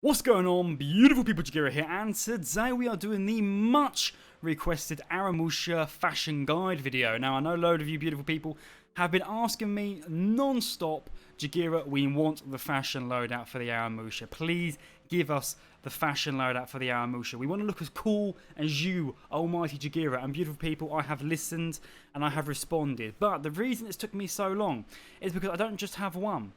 What's going on, beautiful people? Jagira here, and today we are doing the much requested Aramusha fashion guide video. Now, I know a load of you beautiful people have been asking me non-stop, Jagira, we want the fashion loadout for the Aramusha. Please give us the fashion loadout for the Aramusha. We want to look as cool as you, almighty Jagira. And beautiful people, I have listened and I have responded. But the reason it's took me so long is because I don't just have one.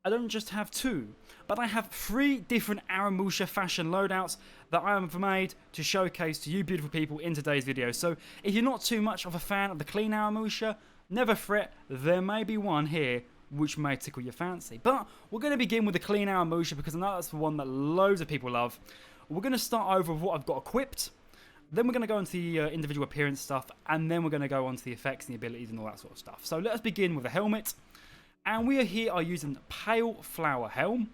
I don't just have two, but I have 3 different Aramusha fashion loadouts that I have made to showcase to you beautiful people in today's video. So if you're not too much of a fan of the clean Aramusha, never fret, there may be one here which may tickle your fancy. But we're going to begin with the clean Aramusha because I know that's the one that loads of people love. We're going to start over with what I've got equipped. Then we're going to go into the individual appearance stuff, and then we're going to go on to the effects and the abilities and all that sort of stuff. So let us begin with the helmet. And we are using Pale Flower Helm.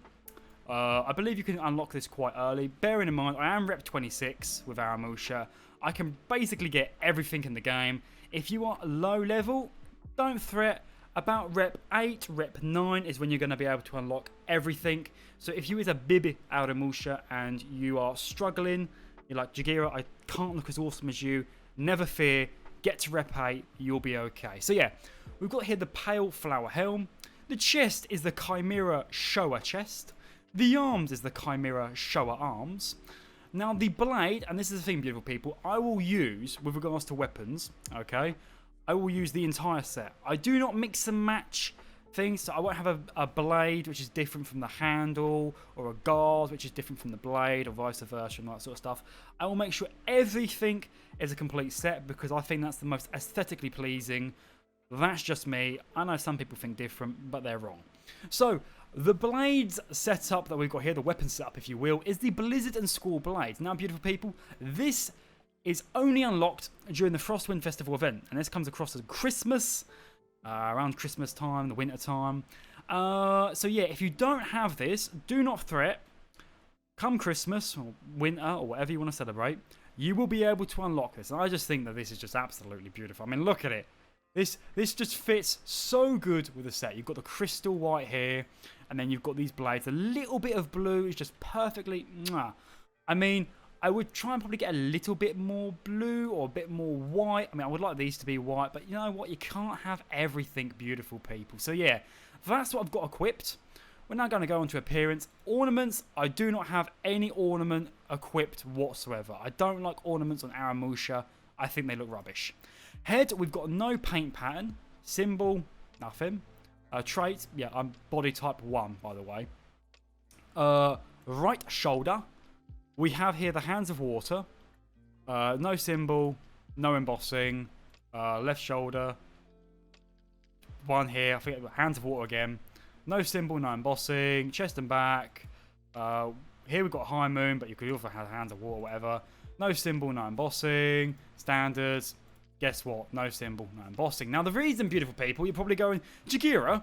I believe you can unlock this quite early. Bearing in mind, I am rep 26 with Aramusha. I can basically get everything in the game. If you are low level, don't fret. About rep 8, rep 9 is when you're going to be able to unlock everything. So if you is a bib Aramusha and you are struggling, you're like, Jagira, I can't look as awesome as you. Never fear. Get to rep 8, you'll be okay. So yeah, we've got here the Pale Flower Helm. The chest is the Chimera Showa chest. The arms is the Chimera Showa arms. Now the blade, and this is the thing beautiful people, I will use, with regards to weapons, okay, I will use the entire set. I do not mix and match things, so I won't have a blade which is different from the handle, or a guard which is different from the blade, or vice versa, and that sort of stuff. I will make sure everything is a complete set because I think that's the most aesthetically pleasing. That's just me. I know some people think different, but they're wrong. So, the blades setup that we've got here, the weapon setup, if you will, is the Blizzard and Squall blades. Now, beautiful people, this is only unlocked during the Frostwind Festival event, and this comes across as Christmas, around Christmas time, the winter time. So yeah, if you don't have this, do not fret. Come Christmas or winter or whatever you want to celebrate, you will be able to unlock this. And I just think that this is just absolutely beautiful. I mean, look at it. This just fits so good with the set. You've got the crystal white here, and then you've got these blades. A little bit of blue is just perfectly... Mwah. I mean, I would try and probably get a little bit more blue or a bit more white. I mean, I would like these to be white, but you know what? You can't have everything, beautiful people. So yeah, that's what I've got equipped. We're now going to go on to appearance. Ornaments, I do not have any ornament equipped whatsoever. I don't like ornaments on Aramusha. I think they look rubbish. Head, we've got no paint pattern. Symbol, nothing. Trait, yeah, I'm body type 1, by the way. Right shoulder, we have here the Hands of Water. No symbol, no embossing. Left shoulder, one here, I think Hands of Water again. No symbol, no embossing. Chest and back. Here we've got High Moon, but you could also have Hands of Water, whatever. No symbol, no embossing. Standards. Guess what? No symbol, no embossing. Now, the reason, beautiful people, you're probably going, Jagira,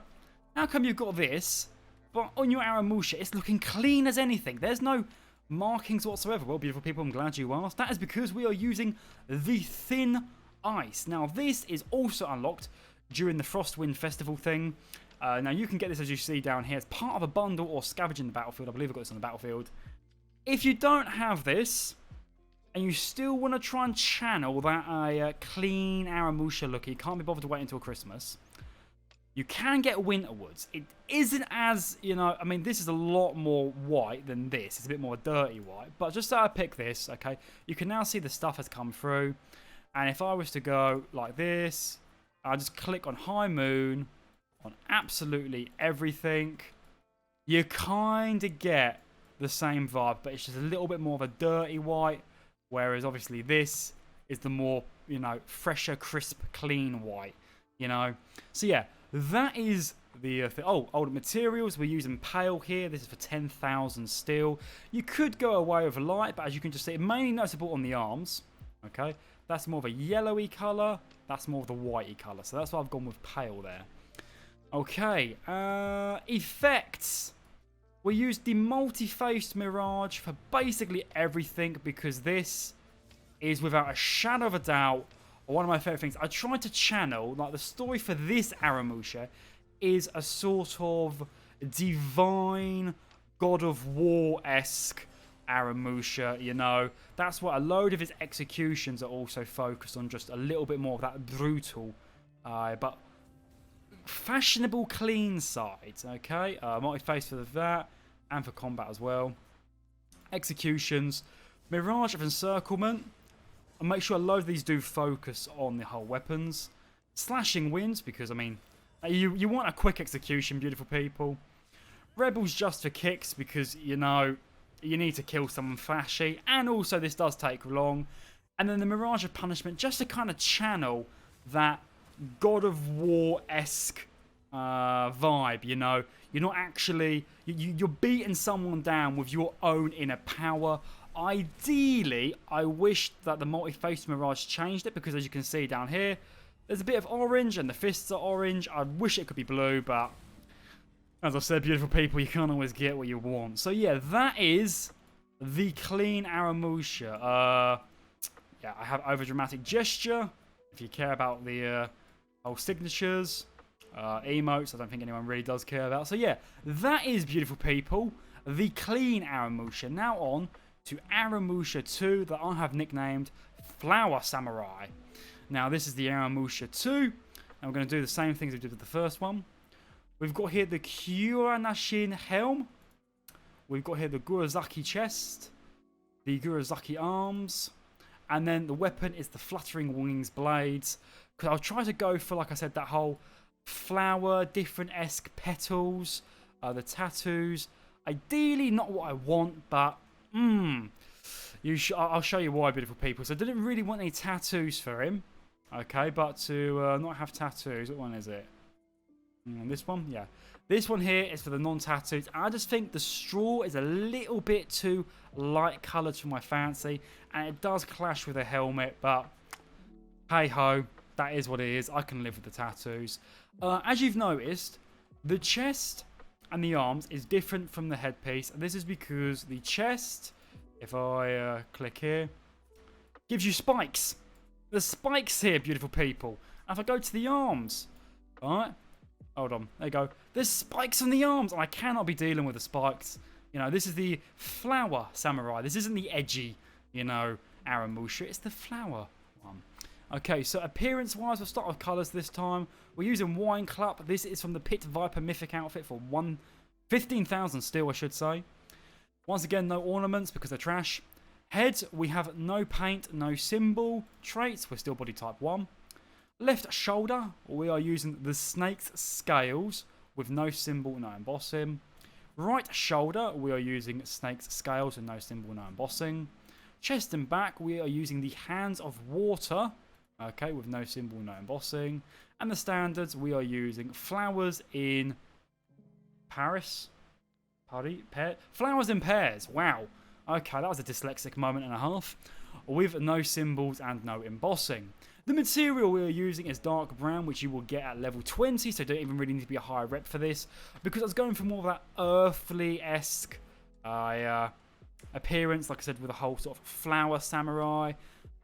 how come you've got this, but on your Aramusha, it's looking clean as anything? There's no markings whatsoever. Well, beautiful people, I'm glad you asked. That is because we are using the Thin Ice. Now, this is also unlocked during the Frostwind Festival thing. Now, you can get this, as you see down here, as part of a bundle or scavenging the battlefield. I believe I've got this on the battlefield. If you don't have this, and you still want to try and channel that clean Aramusha look, you can't be bothered to wait until Christmas, you can get Winterwoods. It isn't as, you know, I mean, this is a lot more white than this. It's a bit more dirty white. But just so I pick this, okay, you can now see the stuff has come through. And if I was to go like this, I just click on High Moon, on absolutely everything, you kind of get the same vibe, but it's just a little bit more of a dirty white. Whereas, obviously, this is the more, you know, fresher, crisp, clean white, you know. So, yeah, that is the thing. Oh, older materials. We're using pale here. This is for 10,000 steel. You could go away with light, but as you can just see, it's mainly noticeable on the arms, okay. That's more of a yellowy colour. That's more of the whitey colour. So, that's why I've gone with pale there. Okay, effects. We used the multi-faced Mirage for basically everything because this is, without a shadow of a doubt, one of my favourite things. I tried to channel, like, the story for this Aramusha is a sort of divine God of War-esque Aramusha, you know. That's what a load of his executions are also focused on, just a little bit more of that brutal, but fashionable clean side, okay? Multi-face for that, and for combat as well. Executions, Mirage of Encirclement, and make sure a load of these do focus on the whole weapons. Slashing Winds, because, I mean, you want a quick execution, beautiful people. Rebels just for kicks, because, you know, you need to kill someone flashy, and also this does take long. And then the Mirage of Punishment, just to kind of channel that God of War-esque vibe, you know. You're not actually... You're beating someone down with your own inner power. Ideally, I wish that the multi-face Mirage changed it, because as you can see down here, there's a bit of orange, and the fists are orange. I wish it could be blue, but... as I said, beautiful people, you can't always get what you want. So yeah, that is the clean Aramusha. Yeah, I have overdramatic gesture, if you care about the whole signatures. Emotes, I don't think anyone really does care about. So yeah, that is, beautiful people, the clean Aramusha. Now on to Aramusha 2 that I have nicknamed Flower Samurai. Now this is the Aramusha 2, and we're going to do the same things we did with the first one. We've got here the Kyuranashin helm. We've got here the Guruzaki chest, the Guruzaki arms, and then the weapon is the Fluttering Wings blades. Because I'll try to go for, like I said, that whole flower, different-esque petals, the tattoos. Ideally, not what I want, but I'll show you why, beautiful people. So I didn't really want any tattoos for him, okay? But to not have tattoos, what one is it? This one, yeah. This one here is for the non-tattoos. I just think the straw is a little bit too light coloured for my fancy, and it does clash with the helmet, but hey ho, that is what it is. I can live with the tattoos. As you've noticed, the chest and the arms is different from the headpiece, and this is because the chest, if I click here, gives you spikes. There's spikes here, beautiful people. And if I go to the arms, alright, hold on, there you go. There's spikes on the arms, and I cannot be dealing with the spikes. You know, this is the flower samurai. This isn't the edgy, you know, Aramusha. It's the flower one. Okay, so appearance-wise, we'll start with colours this time. We're using Wine Club. This is from the Pit Viper Mythic outfit for 15,000 steel, I should say. Once again, no ornaments because they're trash. Head, we have no paint, no symbol. Traits, we're still body type 1. Left shoulder, we are using the snake's scales with no symbol, no embossing. Right shoulder, we are using snake's scales with no symbol, no embossing. Chest and back, we are using the hands of water, okay, with no symbol, no embossing. And the standards, we are using flowers in Paris. Flowers in pairs. Wow. Okay, that was a dyslexic moment and a half. With no symbols and no embossing. The material we are using is dark brown, which you will get at level 20, so you don't even really need to be a high rep for this. Because I was going for more of that earthly-esque appearance, like I said, with a whole sort of flower samurai.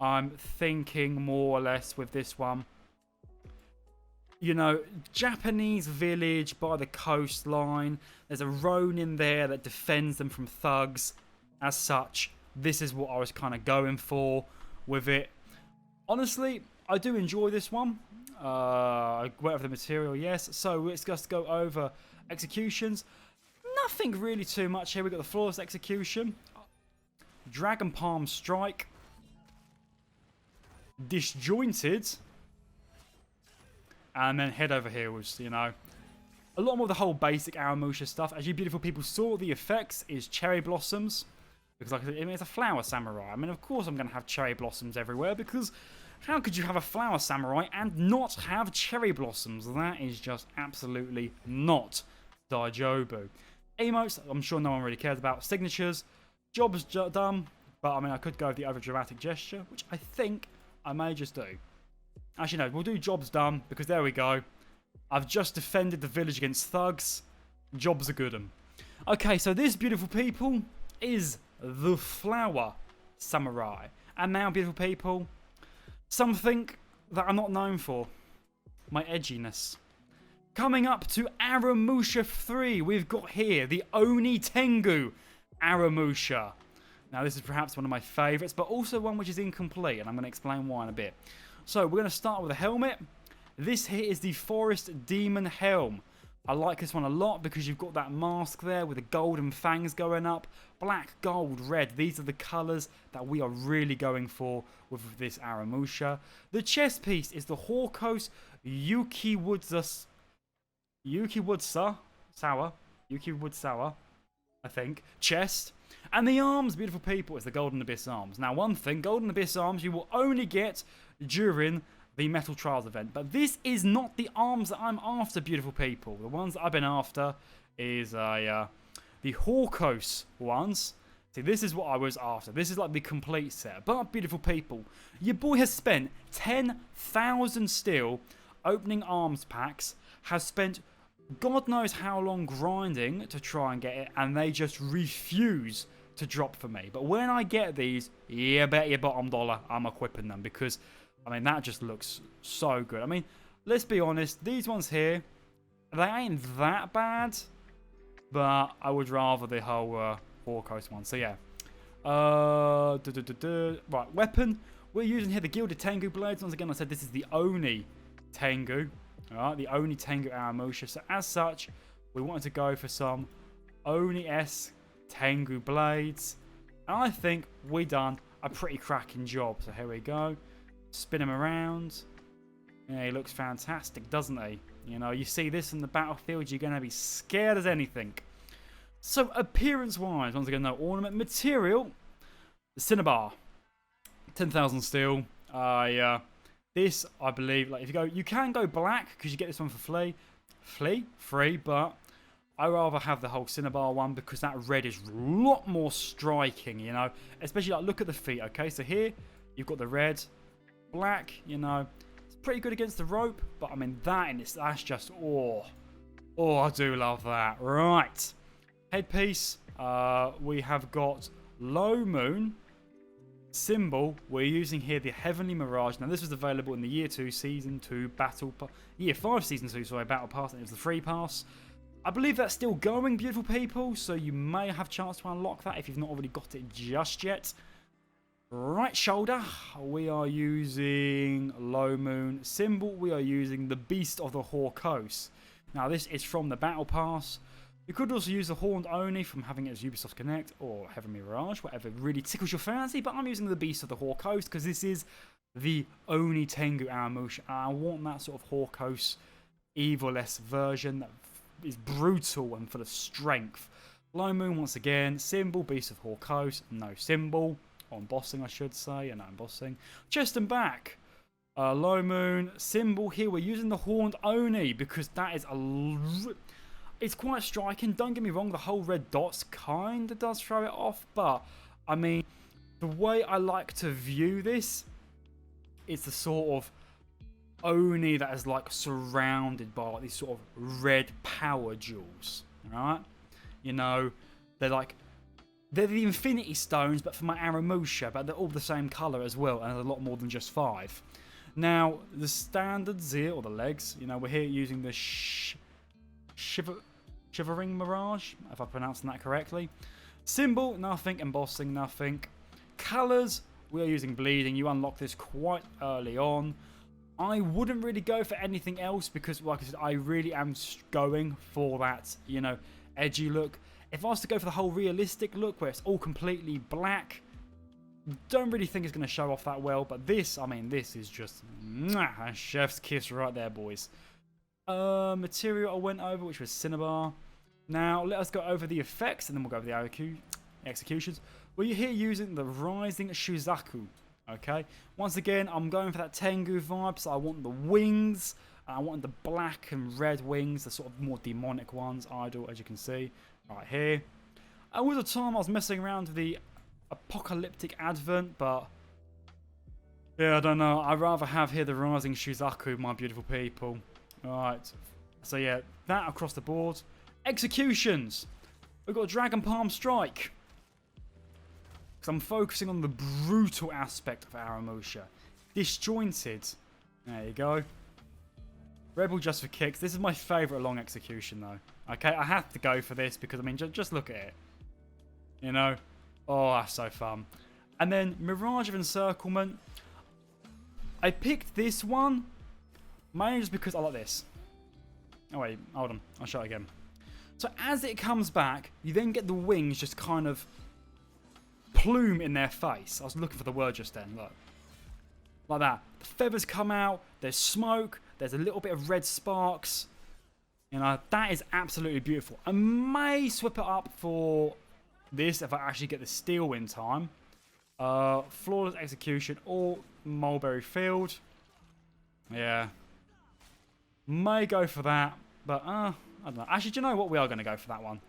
I'm thinking more or less with this one, you know, Japanese village by the coastline. There's a ronin there that defends them from thugs. As such, this is what I was kind of going for with it. Honestly, I do enjoy this one. Whatever the material, yes. So let's just go over executions. Nothing really too much here. We've got the flawless execution, Dragon Palm Strike, Disjointed, and then head over here was, you know, a lot more of the whole basic Aramusha stuff. As you beautiful people saw, the effects is cherry blossoms. Because like I said, it's a flower samurai. I mean, of course I'm going to have cherry blossoms everywhere, because how could you have a flower samurai and not have cherry blossoms? That is just absolutely not Daijobu. Emotes, I'm sure no one really cares about. Signatures, job's done, but I mean, I could go with the overdramatic gesture, which I think I may just do. Actually, no, we'll do job's done, because there we go. I've just defended the village against thugs. Job's a good 'un. Okay, so this, beautiful people, is the flower samurai. And now, beautiful people, something that I'm not known for. My edginess. Coming up to Aramusha 3, we've got here the Oni Tengu Aramusha. Now this is perhaps one of my favourites, but also one which is incomplete, and I'm going to explain why in a bit. So we're going to start with a helmet. This here is the Forest Demon Helm. I like this one a lot because you've got that mask there with the golden fangs going up. Black, gold, red. These are the colours that we are really going for with this Aramusha. The chest piece is the Hawkos Yukiwudsa, I think, chest. And the arms, beautiful people, is the Golden Abyss arms. Now one thing, Golden Abyss arms you will only get during the Metal Trials event. But this is not the arms that I'm after, beautiful people. The ones that I've been after is the Hawkos ones. See, this is what I was after. This is like the complete set. But, beautiful people, your boy has spent 10,000 steel opening arms packs, has spent God knows how long grinding to try and get it, and they just refuse to drop for me. But when I get these, yeah, bet your bottom dollar I'm equipping them because, I mean, that just looks so good. I mean, let's be honest, these ones here, they ain't that bad, but I would rather the whole Hawkos one. So, yeah. Right, weapon. We're using here the Gilded Tengu blades. Once again, I said this is the Oni Tengu. Alright, the Oni Tengu Aramusha. So, as such, we wanted to go for some Oni-esque Tengu blades. And I think we done a pretty cracking job. So, here we go. Spin him around. Yeah, he looks fantastic, doesn't he? You know, you see this in the battlefield, you're going to be scared as anything. So, appearance-wise, once again, no ornament. Material, the Cinnabar. 10,000 steel. This, I believe, like if you go, you can go black because you get this one for free, but I rather have the whole Cinnabar one because that red is a lot more striking, you know. Especially, like, look at the feet, okay? So here, you've got the red. Black, you know, it's pretty good against the rope, but I mean that's just I do love that. Right, headpiece, we have got Low Moon symbol. We're using here the Heavenly Mirage. Now this was available in the year 2 season 2 year 5 season 2 sorry, battle pass, and it was the free pass. I believe that's still going, beautiful people, so you may have a chance to unlock that if you've not already got it just yet. Right shoulder, we are using Low Moon symbol. We are using the Beast of the Hawkos. Now this is from the Battle Pass. You could also use the Horned Oni from having it as Ubisoft Connect or Heavenly Mirage, whatever really tickles your fancy. But I'm using the Beast of the Hawkos because this is the Oni Tengu Aramusha. I want that sort of Hawkos evil-esque version that is brutal and full of strength. Low Moon once again, symbol, Beast of Hawkos, no symbol. Embossing, I should say, and embossing. Chest and back. Low Moon symbol here. We're using the Horned Oni because that is it's quite striking. Don't get me wrong, the whole red dots kind of does throw it off, but I mean, the way I like to view this, it's the sort of Oni that is like surrounded by like these sort of red power jewels. Right? You know, they're the Infinity Stones, but for my Aramusha, but they're all the same colour as well, and there's a lot more than just 5. Now, the standards here, or the legs, you know, we're here using the Shivering Mirage, if I'm pronouncing that correctly. Symbol, nothing. Embossing, nothing. Colours, we are using Bleeding. You unlock this quite early on. I wouldn't really go for anything else because, like I said, I really am going for that, you know, edgy look. If I was to go for the whole realistic look where it's all completely black, don't really think it's going to show off that well. But this, I mean, this is just a chef's kiss right there, boys. Material I went over, which was Cinnabar. Now, let us go over the effects, and then we'll go over the executions. Well, you're here using the Rising Shuzaku, okay? Once again, I'm going for that Tengu vibe, so I want the wings. I want the black and red wings, the sort of more demonic ones, idle, as you can see. Right here. All the time I was messing around with the Apocalyptic Advent, but yeah, I don't know. I'd rather have here the Rising Shuzaku, my beautiful people. Alright. So yeah, that across the board. Executions. We've got Dragon Palm Strike. Because I'm focusing on the brutal aspect of Aramusha. Disjointed. There you go. Rebel just for kicks. This is my favourite long execution, though. Okay, I have to go for this because, I mean, just look at it. You know? Oh, that's so fun. And then Mirage of Encirclement. I picked this one mainly just because I like this. Oh, wait. Hold on. I'll show it again. So as it comes back, you then get the wings just kind of plume in their face. I was looking for the word just then. Look. Like that. The feathers come out. There's smoke. There's a little bit of red sparks. You know, that is absolutely beautiful. I may swap it up for this if I actually get the steel in time. Flawless Execution or Mulberry Field. Yeah. May go for that. But, I don't know. Actually, do you know what? We are going to go for that one.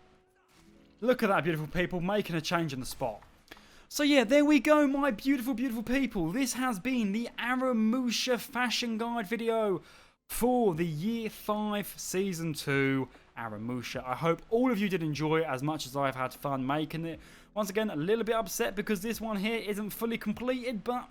Look at that, beautiful people. Making a change in the spot. So yeah, there we go, my beautiful, beautiful people. This has been the Aramusha Fashion Guide video for the Year 5 Season 2 Aramusha. I hope all of you did enjoy it as much as I've had fun making it. Once again, a little bit upset because this one here isn't fully completed, but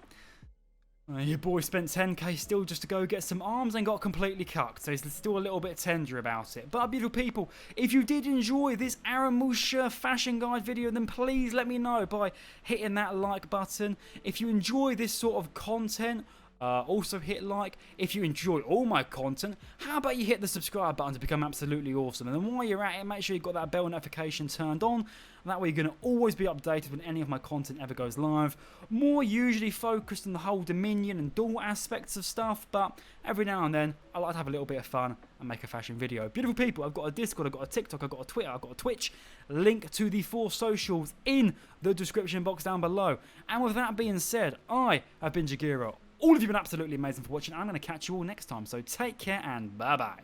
your boy spent 10k still just to go get some arms and got completely cucked, so he's still a little bit tender about it. But beautiful people, if you did enjoy this Aramusha Fashion Guide video, then please let me know by hitting that like button. If you enjoy this sort of content, also hit like. If you enjoy all my content, how about you hit the subscribe button to become absolutely awesome? And then while you're at it, make sure you've got that bell notification turned on. That way you're going to always be updated when any of my content ever goes live. More usually focused on the whole Dominion and dual aspects of stuff, but every now and then I like to have a little bit of fun and make a fashion video. Beautiful people, I've got a Discord, I've got a TikTok, I've got a Twitter, I've got a Twitch. Link to the 4 socials in the description box down below. And with that being said, I have been Jagira. All of you have been absolutely amazing for watching. I'm going to catch you all next time, so take care and bye-bye.